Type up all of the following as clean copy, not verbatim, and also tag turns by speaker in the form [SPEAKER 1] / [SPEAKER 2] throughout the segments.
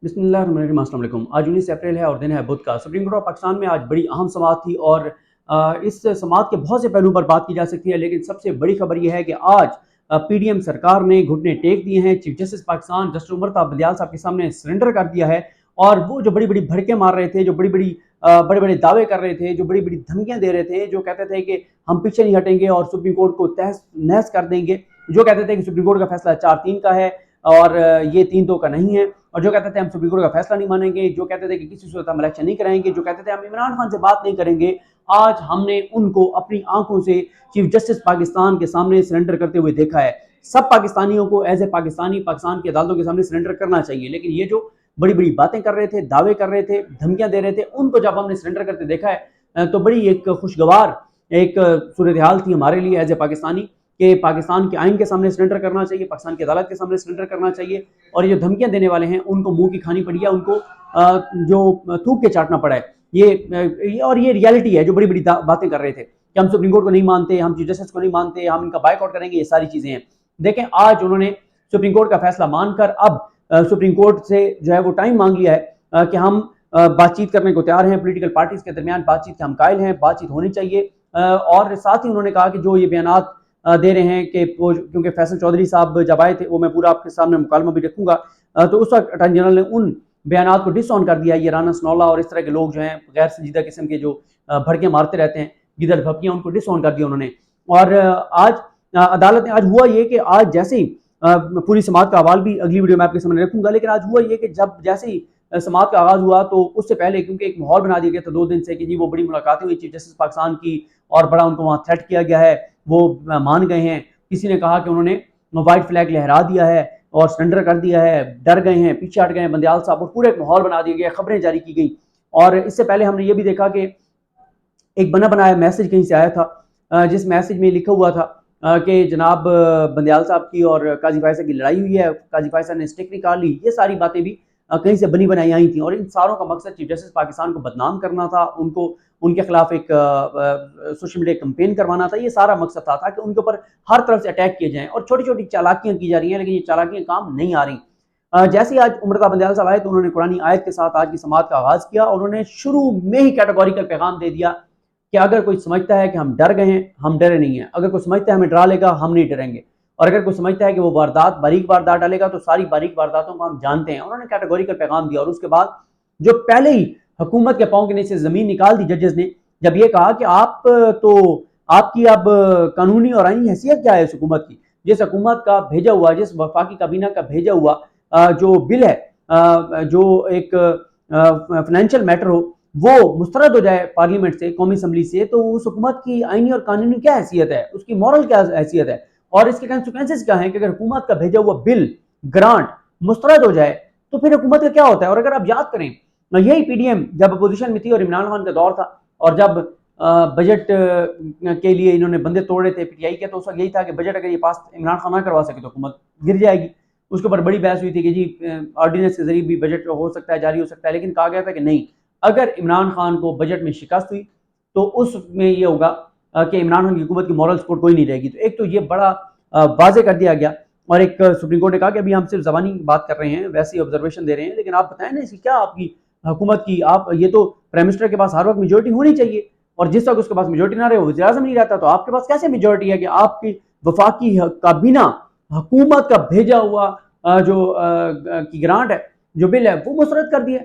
[SPEAKER 1] बिस्मिल्लाहिर्रहमानिर्रहीम। अस्सलाम वालेकुम। आज 19 अप्रैल है और दिन है बुध का। सुप्रीम कोर्ट ऑफ पाकिस्तान में आज बड़ी अहम समाअत थी और इस समाअत के बहुत से पहलू पर बात की जा सकती है, लेकिन सबसे बड़ी खबर यह है कि आज पीडीएम सरकार ने घुटने टेक दिए हैं। Chief justice Pakistan justice Umar Ata Bandial साहब के सामने सरेंडर कर दिया है और वो जो बड़ी बड़ी भड़कें मार रहे थे, जो बड़े बड़े दावे कर रहे थे, जो बड़ी बड़ी धमकियां दे रहे थे, जो कहते थे कि हम पीछे नहीं हटेंगे और सुप्रीम कोर्ट को तहस नहस कर देंगे, जो कहते थे कि सुप्रीम कोर्ट का फैसला 4-3 का है और ये 3-2 का नहीं है, और जो कहते थे हम सुप्रीम कोर्ट का फैसला नहीं मानेंगे, जो कहते थे कि किसी सूरत हम इलेक्शन नहीं कराएंगे, जो कहते थे हम इमरान खान से बात नहीं करेंगे, आज हमने उनको अपनी आंखों से चीफ जस्टिस पाकिस्तान के सामने सरेंडर करते हुए देखा है। सब पाकिस्तानियों को एज ए पाकिस्तानी पाकिस्तान की अदालतों के सामने सरेंडर करना चाहिए, लेकिन ये जो बड़ी बड़ी बातें कर रहे थे, दावे कर रहे थे, धमकियां दे रहे थे, उनको जब हमने सरेंडर करते देखा है तो बड़ी एक खुशगवार एक सूरत हाल थी हमारे लिए एज ए पाकिस्तानी कि पाकिस्तान के आइन के सामने सरेंडर करना चाहिए, पाकिस्तान की अदालत के सामने सरेंडर करना चाहिए, और ये धमकियां देने वाले हैं उनको मुंह की खानी पड़ी है, उनको जो थूक के चाटना पड़ा है। और ये रियलिटी है जो बड़ी बड़ी बातें कर रहे थे कि हम सुप्रीम कोर्ट को नहीं मानते, हम चीफ जस्टिस को नहीं मानते, हम इनका बायकॉट करेंगे, ये सारी चीजें हैं। देखें, आज उन्होंने सुप्रीम कोर्ट का फैसला मानकर अब सुप्रीम कोर्ट से जो है वो टाइम मांग लिया है कि हम बातचीत करने को तैयार हैं, पोलिटिकल पार्टीज के दरमियान बातचीत के हम कायल हैं, बातचीत होनी चाहिए। और साथ ही उन्होंने कहा कि जो ये बयानात दे रहे हैं कि क्योंकि फैसल चौधरी साहब जब आए थे, वो मैं पूरा आपके सामने मुकालमा भी रखूंगा, तो उस वक्त अटॉर्नी जनरल ने उन बयानात को डिसऑन कर दिया। ये राना सनौला और इस तरह के लोग जो हैं गैर संजीदा किस्म के जो भड़के मारते रहते हैं, गिदड़ भपकियां, उनको डिसऑन कर दिया उन्होंने। और आज अदालत ने, आज हुआ ये कि आज जैसे ही पूरी समाअत का हवाल भी अगली वीडियो में आपके सामने रखूंगा, लेकिन आज हुआ ये कि जब जैसे ही समाअत का आगाज हुआ तो उससे पहले क्योंकि एक माहौल बना दिया गया था 2 दिन से कि जी वो बड़ी मुलाकातें हुई चीफ जस्टिस पाकिस्तान की और बड़ा उनको वहाँ थ्रेट किया गया है, वो मान गए हैं। किसी ने कहा कि उन्होंने व्हाइट फ्लैग लहरा दिया है और सरेंडर कर दिया है, डर गए हैं, पीछे हट गए हैं बंदियाल साहब, और पूरा एक माहौल बना दिया गया, खबरें जारी की गई। और इससे पहले हमने ये भी देखा कि एक बना बनाया मैसेज कहीं से आया था, जिस मैसेज में लिखा हुआ था कि जनाब बंदियाल साहब की और काजी फायसा की लड़ाई हुई है, काजी फायसा ने स्टिक निकाल ली, ये सारी बातें भी कहीं से बनी बनाई आई थी। और इन सारों का मकसद चीफ जस्टिस पाकिस्तान को बदनाम करना था, उनको उनके खिलाफ एक सोशल मीडिया कैंपेन करवाना था। ये सारा मकसद था कि उनके ऊपर हर तरफ से अटैक किए जाएं, और छोटी छोटी चालाकियां की जा रही हैं, लेकिन ये चालाकियां काम नहीं आ रही। जैसे आज उमर ता बंदियाल साहब आए तो उन्होंने कुरानी आयत के साथ आज की समाअत का आगाज किया, और उन्होंने शुरू में ही कैटेगोरिकल पैगाम दे दिया कि अगर कोई समझता है कि हम डर गए हैं, हम डरे नहीं हैं। अगर कोई समझता है हमें डरा लेगा, हम नहीं डरेंगे। और अगर कोई समझता है कि वो वारदात बारीक वारदात डालेगा, तो सारी बारीक वारदातों को हम जानते हैं। उन्होंने कैटेगोरिकल पैगाम दिया, और उसके बाद जो पहले ही हुकूमत के पांव के नीचे जमीन निकाल दी जजेस ने, जब ये कहा कि आप तो आपकी अब कानूनी और आईनी हैसियत क्या है इस हुकूमत की, जिस हुकूमत का भेजा हुआ, जिस वफाकी काबीना का भेजा हुआ जो बिल है, जो एक फाइनेंशियल मैटर हो, वो मुस्तरद हो जाए पार्लियामेंट से, कौमी असम्बली से, तो उस हुकूमत की आईनी और कानूनी क्या हैसियत है, उसकी मॉरल क्या हैसियत है, और इसके कंसिक्वेंसेस क्या हैं कि अगर हुकूमत का भेजा हुआ बिल ग्रांट मुस्तरद हो जाए तो फिर हुकूमत का क्या होता है। और अगर आप याद करें, यही पीडीएम जब अपोजिशन में थी और इमरान खान का दौर था, और जब बजट के लिए इन्होंने बंदे तोड़ रहे थे पीटीआई के, तो उस वक्त यही था कि बजट अगर ये पास इमरान खान ना करवा सके तो हुकूमत गिर जाएगी। उसके ऊपर बड़ी बहस हुई थी कि जी ऑर्डिनेंस के जरिए भी बजट हो सकता है, जारी हो सकता है, लेकिन कहा गया था कि नहीं, अगर इमरान खान को बजट में शिकस्त हुई तो उसमें ये होगा कि इमरान खान की हुकूमत की मॉरल सपोर्ट कोई नहीं रहेगी। तो एक तो ये बड़ा वाजे कर दिया गया, और एक सुप्रीम कोर्ट ने कहा कि अभी हम सिर्फ जबानी बात कर रहे हैं, वैसे ऑब्जर्वेशन दे रहे हैं, लेकिन आप बताएं ना इसकी क्या आपकी हुकूमत की, आप ये तो प्राइम मिनिस्टर के पास हर वक्त मेजोरिटी होनी चाहिए, और जिस वक्त उसके पास मेजोरिटी ना रहे, वज़ीर आज़म नहीं रहता, तो आपके पास कैसे मेजोरिटी है कि आपकी वफाकी काबीना हुकूमत का भेजा हुआ जो की ग्रांट है, जो बिल है, वो मुस्तरद कर दिया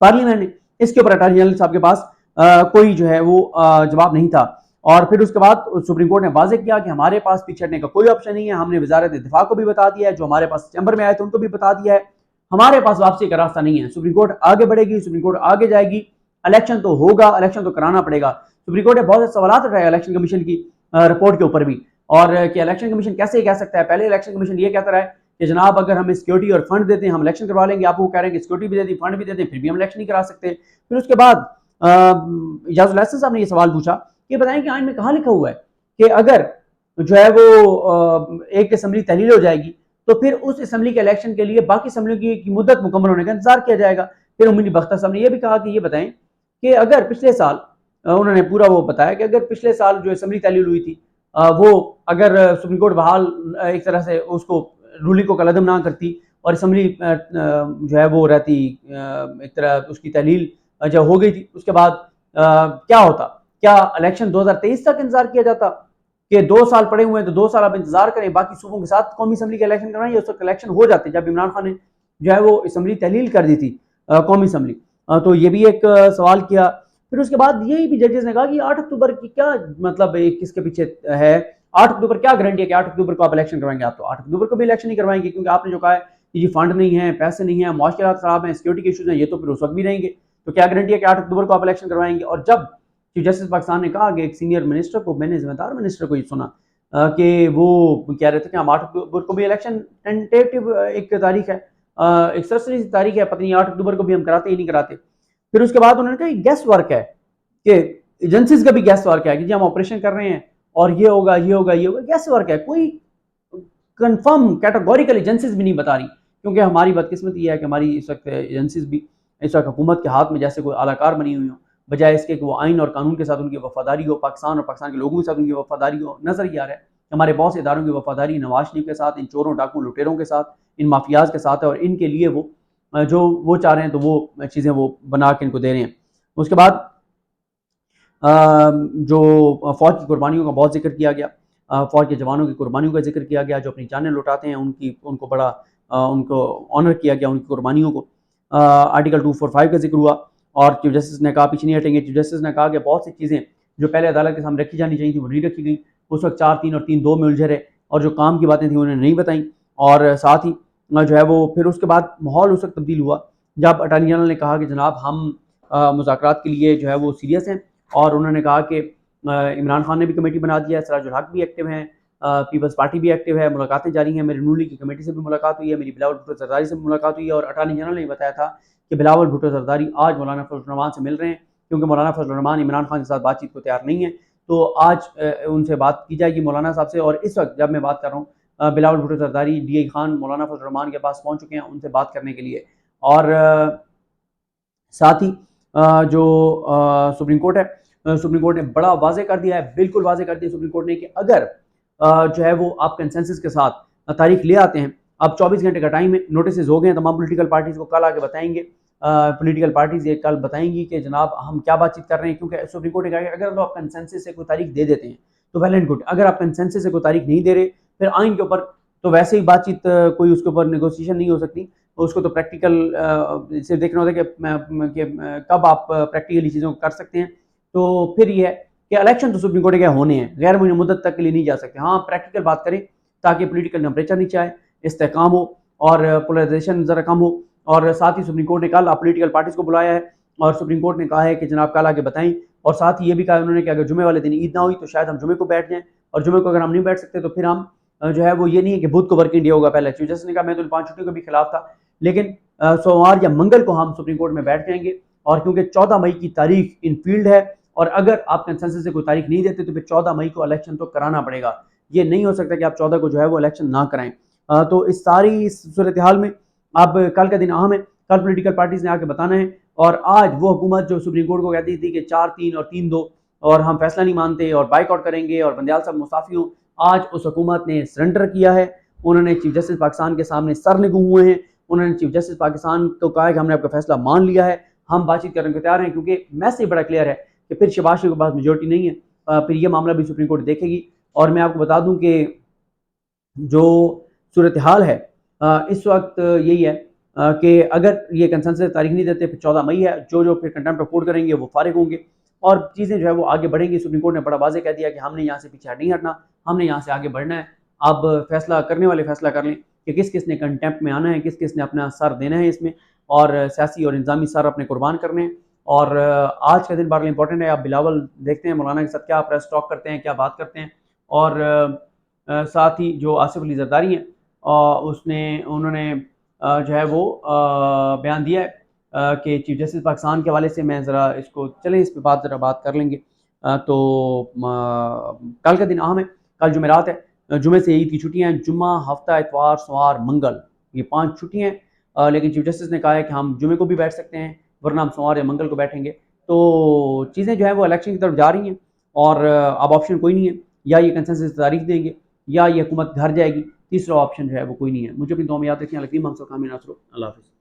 [SPEAKER 1] पार्लियामेंट ने। इसके ऊपर अटॉर्नी जनरल साहब के पास कोई जो है वो जवाब नहीं था। और फिर उसके बाद सुप्रीम कोर्ट ने वाज़ेह किया कि हमारे पास पीछे हटने का कोई ऑप्शन नहीं है। हमने वजारत दिफा को भी बता दिया है, जो हमारे पास चैम्बर में आए थे उनको भी बता दिया है, हमारे पास वापसी का रास्ता नहीं है। सुप्रीम कोर्ट आगे बढ़ेगी, सुप्रीम कोर्ट आगे जाएगी, इलेक्शन तो होगा, इलेक्शन तो कराना पड़ेगा। सुप्रीम कोर्ट ने बहुत से सवाल उठाए इलेक्शन कमीशन की रिपोर्ट के ऊपर भी, और कि इलेक्शन कमीशन कैसे कह सकता है। पहले इलेक्शन कमीशन ये कहता रहा है कि जनाब अगर हमें सिक्योरिटी और फंड देते हैं हम इलेक्शन करवा लेंगे, आप वो कह रहे हैं कि सिक्योरिटी भी दे दी, फंड भी दे दें, फिर भी हम इलेक्शन नहीं करा सकते। फिर उसके बाद इजाजुल हसन साहब ने ये सवाल पूछा कि बताएं कि आइन में कहाँ लिखा हुआ है कि अगर जो है वो एक असम्बली तहलील हो जाएगी तो फिर उस असम्बली के इलेक्शन के लिए बाकी असम्बली की मुद्दत मुकम्मल होने का इंतजार किया जाएगा। फिर उम्मीद बख्तर साहब ने यह भी कहा कि ये बताएं कि अगर पिछले साल, उन्होंने पूरा वो बताया कि अगर पिछले साल जो असम्बली तहलील हुई थी वो अगर सुप्रीम कोर्ट बहाल एक तरह से उसको रूलिंग को कलअदम ना करती اور اسمبلی جو ہے وہ رہتی ایک طرح اس کی تحلیل جب ہو گئی تھی، اس کے بعد کیا ہوتا؟ کیا الیکشن 2023 تک انتظار کیا جاتا کہ 2 سال پڑے ہوئے ہیں تو 2 سال آپ انتظار کریں، باقی صوبوں کے ساتھ قومی اسمبلی کے الیکشن کروائیں؟ اس وقت الیکشن ہو جاتے جب عمران خان نے جو ہے وہ اسمبلی تحلیل کر دی تھی، قومی اسمبلی۔ تو یہ بھی ایک سوال کیا۔ پھر اس کے بعد یہی بھی ججز نے کہا کہ 8 اکتوبر کی کیا مطلب کس کے پیچھے ہے؟ 8 اکتوبر کیا گارنٹی ہے کہ 8 اکتوبر کو آپ الیکشن کروائیں گے؟ آپ تو 8 اکتوبر کو بھی الیکشن نہیں کروائیں گے، کیونکہ آپ نے جو کہا ہے کہ یہ فنڈ نہیں ہے، پیسے نہیں ہیں، معاشرات خراب ہیں، سیکورٹی کے ایشوز ہیں، یہ تو پھر اس وقت بھی رہیں گے۔ تو کیا گارنٹی ہے کہ 8 اکتوبر کو آپ الیکشن کروائیں گے؟ اور جب چیف جسٹس پاکستان نے کہا کہ ایک سینئر منسٹر کو، میں نے ذمہ دار منسٹر کو یہ سنا کہ وہ کہہ رہے تھے کہ ہم 8 اکتوبر کو بھی الیکشن ٹینٹیٹو ایک تاریخ ہے، ایک سرسری تاریخ ہے، پتہ نہیں 8 اکتوبر کو بھی ہم کراتے ہی نہیں کراتے۔ پھر اس کے بعد انہوں نے کہا یہ گیس ورک ہے، کہ ایجنسیز کا بھی گیس ورک ہے کہ جی ہم آپریشن کر رہے ہیں اور یہ ہوگا یہ ہوگا یہ ہوگا، گیس ورک ہے، کوئی کنفرم کیٹاگوریکل ایجنسیز بھی نہیں بتا رہی۔ کیونکہ ہماری بدقسمتی یہ ہے کہ ہماری اس وقت ایجنسیز بھی اس وقت حکومت کے ہاتھ میں جیسے کوئی اعلی کار بنی ہوئی ہوں، بجائے اس کے کہ وہ آئین اور قانون کے ساتھ ان کی وفاداری ہو، پاکستان اور پاکستان کے لوگوں کے ساتھ ان کی وفاداری ہو۔ نظر یہ آ رہا ہے کہ ہمارے بہت سے اداروں کی وفاداری نواز شریف کے ساتھ، ان چوروں ڈاکوں لٹیروں کے ساتھ، ان مافیاز کے ساتھ ہے، اور ان کے لیے وہ جو وہ چاہ رہے ہیں تو وہ چیزیں وہ بنا کے ان کو دے رہے ہیں۔ اس کے بعد جو فوج کی قربانیوں کا بہت ذکر کیا گیا، فوج کے جوانوں کی قربانیوں کا ذکر کیا گیا، جو اپنی جانیں لوٹاتے ہیں ان کو بڑا ان کو آنر کیا گیا، ان کی قربانیوں کو۔ آرٹیکل 245 کا ذکر ہوا، اور چیف جسٹس نے کہا پیچھے نہیں ہٹیں گے۔ چیف جسٹس نے کہا کہ بہت سی چیزیں جو پہلے عدالت کے سامنے رکھی جانی چاہیے تھیں وہ نہیں رکھی گئیں، اس وقت 4-3 اور 3-2 میں الجھے رہے، اور جو کام کی باتیں تھیں انہوں نے نہیں بتائیں۔ اور ساتھ ہی جو ہے وہ پھر اس کے بعد ماحول اس وقت تبدیل ہوا جب اٹارنی جنرل نے کہا کہ جناب ہم مذاکرات کے لیے جو ہے وہ سیریس ہیں، اور انہوں نے کہا کہ عمران خان نے بھی کمیٹی بنا دیا ہے، سراج الحق بھی ایکٹیو ہیں، پیپلز پارٹی بھی ایکٹیو ہے، ملاقاتیں جاری ہیں، میری نون لیگ کی کمیٹی سے بھی ملاقات ہوئی ہے، میری بلاول بھٹو زرداری سے بھی ملاقات ہوئی ہے، اور اٹارنی جنرل نے بتایا تھا کہ بلاول بھٹو زرداری آج مولانا فضل الرحمان سے مل رہے ہیں، کیونکہ مولانا فضل الرحمان عمران خان کے ساتھ بات چیت کو تیار نہیں ہے، تو آج ان سے بات کی جائے گی مولانا صاحب سے۔ اور اس وقت جب میں بات کر رہا ہوں بلاول بھٹو زرداری ڈی آئی خان مولانا فضل الرحمان کے پاس پہنچ چکے ہیں ان سے بات کرنے کے لیے۔ اور ساتھ ہی جو سپریم کورٹ ہے، سپریم کورٹ نے بڑا واضح کر دیا ہے، بالکل واضح کر دیا سپریم کورٹ نے کہ اگر جو ہے وہ آپ کنسنسس کے ساتھ تاریخ لے آتے ہیں، اب 24 گھنٹے کا ٹائم ہے، نوٹسز ہو گئے ہیں تمام پولیٹیکل پارٹیز کو، کل آ کے بتائیں گے، پولیٹیکل پارٹیز یہ کل بتائیں گی کہ جناب ہم کیا بات چیت کر رہے ہیں، کیونکہ سپریم کورٹ نے کہا کہ اگر تو آپ کنسنسس سے کوئی تاریخ دے دیتے ہیں تو ویل اینڈ گڈ، اگر آپ کنسنسس سے کوئی تاریخ نہیں دے رہے پھر آئین کے اوپر تو ویسے ہی بات چیت کوئی اس کے اوپر نیگوسیشن نہیں ہو سکتی، اس کو تو پریکٹیکل سے دیکھنا ہوتا ہے کہ کب آپ پریکٹیکلی چیزوں کو کر سکتے ہیں۔ تو پھر یہ ہے کہ الیکشن تو سپریم کورٹ کے ہونے ہیں، غیر معینہ مدت تک کے لیے نہیں جا سکتے، ہاں پریکٹیکل بات کریں تاکہ پولیٹیکل ٹیمپریچر نیچے آئے، استحکام ہو اور پولرائزیشن ذرا کم ہو۔ اور ساتھ ہی سپریم کورٹ نے کل پولیٹیکل پارٹیز کو بلایا ہے، اور سپریم کورٹ نے کہا ہے کہ جناب کل آ کے بتائیں، اور ساتھ ہی یہ بھی کہا انہوں نے کہ اگر جمعے والے دن عید نہ ہوئی تو شاید ہم جمعے کو بیٹھ جائیں، اور جمعے کو اگر ہم نہیں بیٹھ سکتے تو پھر ہم جو ہے وہ یہ نہیں ہے کہ بدھ کو ورکنگ ڈے ہوگا پہلے۔ چیف جسٹس نے کہا میں تو ان 5 چھٹیوں کے بھی خلاف تھا، لیکن سوموار یا منگل کو ہم سپریم کورٹ میں بیٹھ جائیں گے، اور کیونکہ 14 مئی کی تاریخ ان فیلڈ ہے، اور اگر آپ کنسنسس سے کوئی تاریخ نہیں دیتے تو پھر 14 مئی کو الیکشن تو کرانا پڑے گا، یہ نہیں ہو سکتا کہ آپ 14 کو جو ہے وہ الیکشن نہ کرائیں۔ تو اس ساری صورتحال میں اب کل کا دن اہم ہے، کل پولیٹیکل پارٹیز نے آ کے بتانا ہے، اور آج وہ حکومت جو سپریم کورٹ کو کہتی تھی کہ 4-3 اور 3-2 اور ہم فیصلہ نہیں مانتے اور بائیک آؤٹ کریں گے اور بندیال صاحب مستعفی ہوں، آج اس حکومت نے سرنڈر کیا ہے، انہوں نے چیف جسٹس پاکستان کے سامنے سر لگے ہوئے ہیں، انہوں نے چیف جسٹس پاکستان کو کہا ہے کہ ہم نے آپ کا فیصلہ مان لیا ہے، ہم بات چیت کرنے کو تیار ہیں، کیونکہ میسیج بڑا کلیئر ہے کہ پھر شہباز شریف کے پاس میجورٹی نہیں ہے، پھر یہ معاملہ بھی سپریم کورٹ دیکھے گی۔ اور میں آپ کو بتا دوں کہ جو صورتحال ہے اس وقت یہی ہے کہ اگر یہ کنسنسس تاریخ نہیں دیتے پھر 14 مئی ہے، جو پھر کنٹمپٹ آف کورٹ کریں گے وہ فارغ ہوں گے، اور چیزیں جو ہے وہ آگے بڑھیں گی۔ سپریم کورٹ نے بڑا واضح کہہ دیا کہ ہم نے یہاں سے پیچھے نہیں ہٹنا، ہم نے یہاں سے آگے بڑھنا ہے، اب فیصلہ کرنے والے فیصلہ کر لیں کہ کس کس نے کنٹمپٹ میں آنا ہے، کس کس نے اپنا سر دینا ہے اس میں، اور سیاسی اور انتظامی سر اپنے قربان کرنے ہیں۔ اور آج کا دن بڑا امپورٹنٹ ہے، آپ بلاول دیکھتے ہیں مولانا کے ساتھ کیا پریس ٹاک کرتے ہیں، کیا بات کرتے ہیں، اور ساتھ ہی جو آصف علی زرداری ہیں انہوں نے جو ہے وہ بیان دیا ہے کہ چیف جسٹس پاکستان کے حوالے سے میں ذرا اس کو چلیں اس پہ بات کر لیں گے۔ تو کل کا دن اہم ہے، کل جمعرات ہے، جمعے سے عید کی چھٹیاں ہیں، جمعہ، ہفتہ، اتوار، سوار، منگل، یہ 5 چھٹیاں ہیں، لیکن چیف جسٹس نے کہا ہے کہ ہم جمعے کو بھی بیٹھ سکتے ہیں ورنہ ہم سوار یا منگل کو بیٹھیں گے۔ تو چیزیں جو ہیں وہ الیکشن کی طرف جا رہی ہیں، اور اب آپشن کوئی نہیں ہے، یا یہ کنسنسس تاریخ دیں گے یا یہ حکومت گھر جائے گی، تیسرا آپشن جو ہے وہ کوئی نہیں ہے. مجھے اپنی دعا میں یاد رکھیں. الکریم ہم سب کا. اللہ حافظ.